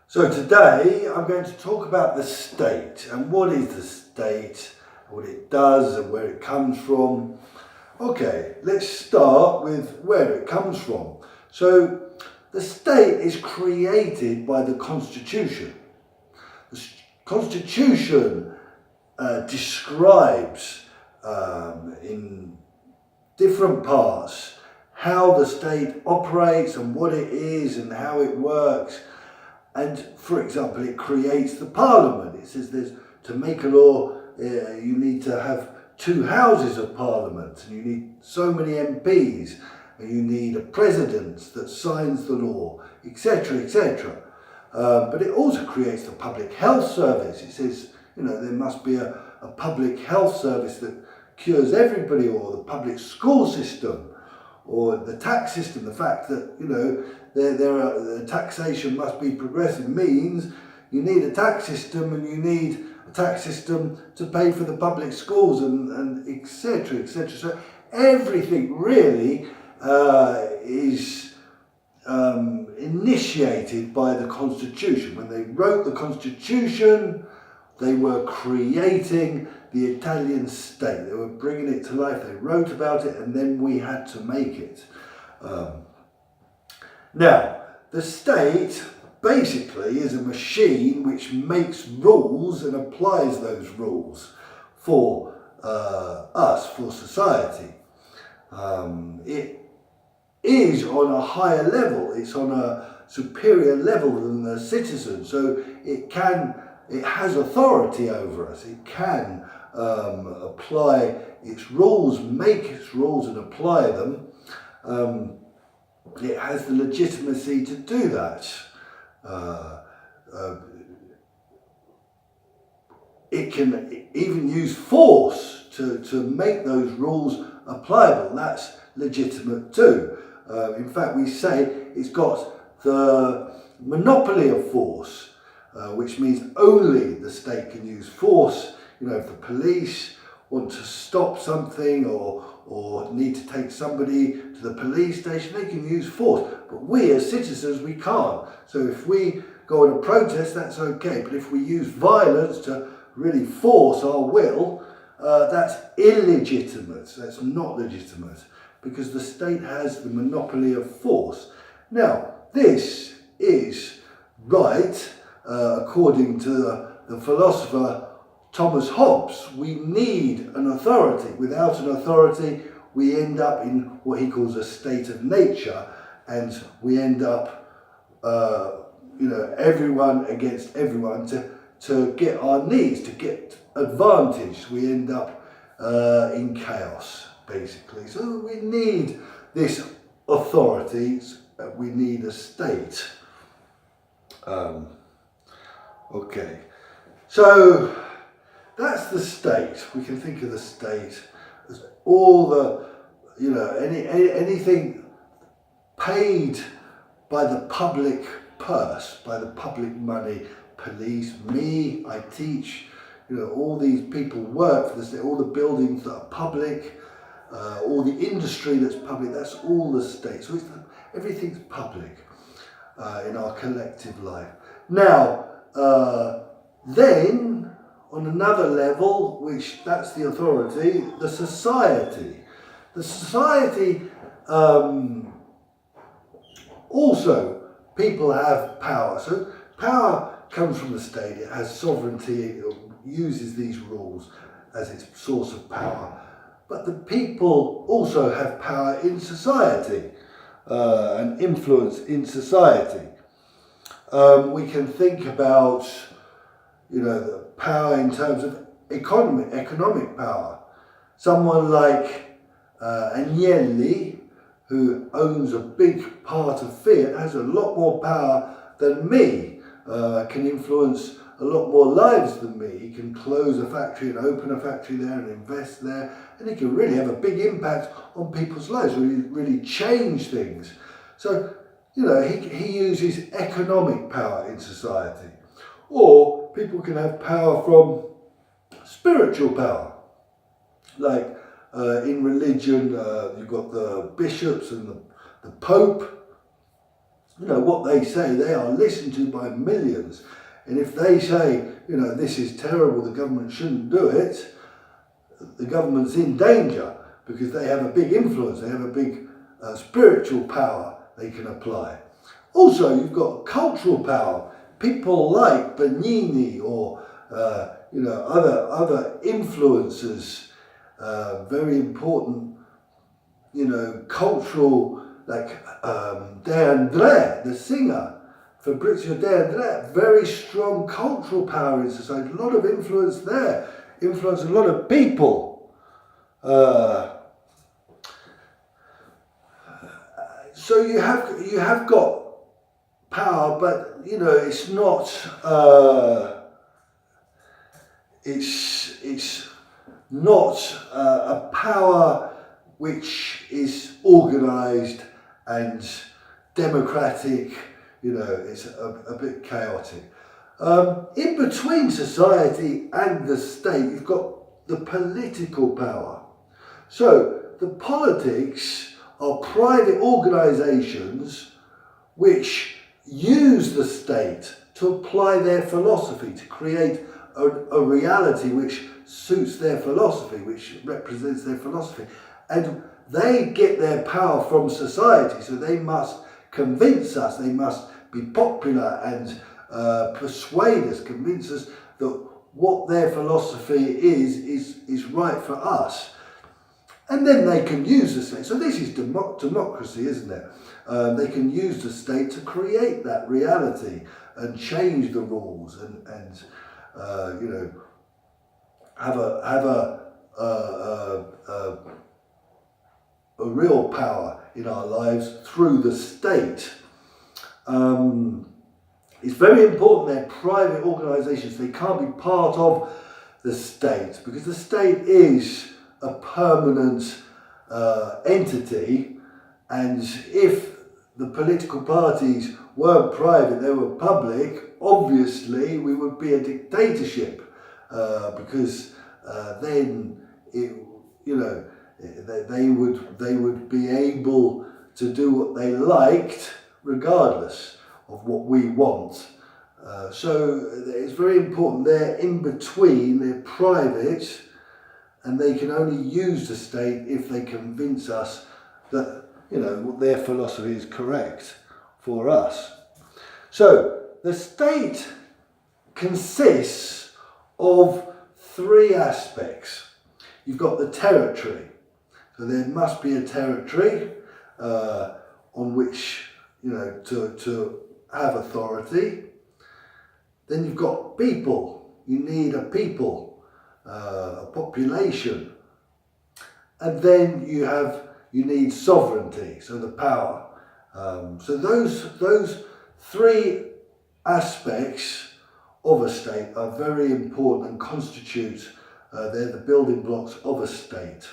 So today I'm going to talk about the state and what is the state, what it does and where it comes from. Okay, let's start with where it comes from. So the state is created by the Constitution. The Constitution describes in different parts how the state operates and what it is and how it works. And for example, it creates the parliament. It says to make a law, you need to have 2 houses of parliament, and you need so many MPs, and you need a president that signs the law, etc., etc. But it also creates the public health service. It says, there must be a public health service that cures everybody, or the public school system, or the tax system. The fact that, the taxation must be progressive means you need a tax system, and you need a tax system to pay for the public schools, and etc., etc. So everything really is initiated by the Constitution. When they wrote the Constitution, they were creating the Italian state. They were bringing it to life. They wrote about it, and then we had to make it. Now, the state basically is a machine which makes rules and applies those rules for us, for society. It is on a higher level. It's on a superior level than the citizen. So it has authority over us. It can apply its rules, make its rules and apply them. It has the legitimacy to do that. It can even use force to make those rules applicable. That's legitimate too. In fact, we say it's got the monopoly of force, which means only the state can use force. If the police want to stop something or need to take somebody to the police station, they can use force. But we as citizens, we can't. So if we go on a protest, that's okay. But if we use violence to really force our will, that's illegitimate. That's not legitimate, because the state has the monopoly of force. Now, this is right, according to the philosopher Thomas Hobbes. We need an authority. Without an authority, we end up in what he calls a state of nature, and we end up, everyone against everyone to get our needs, to get advantage. We end up in chaos, basically. So we need this authority. We need a state. Okay, so that's the state. We can think of the state as all the, anything paid by the public purse, by the public money. Police, me, I teach, all these people work for the state. All the buildings that are public, all the industry that's public, that's all the state. So everything's public in our collective life. Now, then, on another level, which that's the authority, the society. The society, also, people have power. So power comes from the state. It has sovereignty. It uses these rules as its source of power. But the people also have power in society, and influence in society. We can think about, the power in terms of economic power. Someone like Agnelli, who owns a big part of Fiat, has a lot more power than me. Can influence a lot more lives than me. He can close a factory and open a factory there and invest there, and he can really have a big impact on people's lives, really change things. So, he uses economic power in society. Or people can have power from spiritual power. Like in religion, you've got the bishops and the Pope. what they say, they are listened to by millions. And if they say, this is terrible, the government shouldn't do it, the government's in danger because they have a big influence, they have a big spiritual power they can apply. Also, you've got cultural power. People like Bernini or other influencers, very important, cultural, like De André, the singer, Fabrizio De André, very strong cultural power in society, a lot of influence there, influence a lot of people. So you have got power, but it's not a power which is organised and democratic. It's a bit chaotic. In between society and the state, you've got the political power. So the politics are private organisations which use the state to apply their philosophy, to create a reality which suits their philosophy, which represents their philosophy. And they get their power from society, so they must convince us, they must be popular and persuade us, convince us that what their philosophy is right for us. And then they can use the state. So this is democracy, isn't it? They can use the state to create that reality and change the rules and have a real power in our lives through the state. It's very important they're private organisations. They can't be part of the state because the state is a permanent entity, and if the political parties weren't private, they were public, obviously we would be a dictatorship because then they would be able to do what they liked regardless of what we want. So it's very important they're in between, they're private, and they can only use the state if they convince us that their philosophy is correct for us. So the state consists of three aspects. You've got the territory, so there must be a territory on which to have authority. Then you've got people. You need a people. A population, and then you need sovereignty, so the power. So those three aspects of a state are very important and constitute they're the building blocks of a state.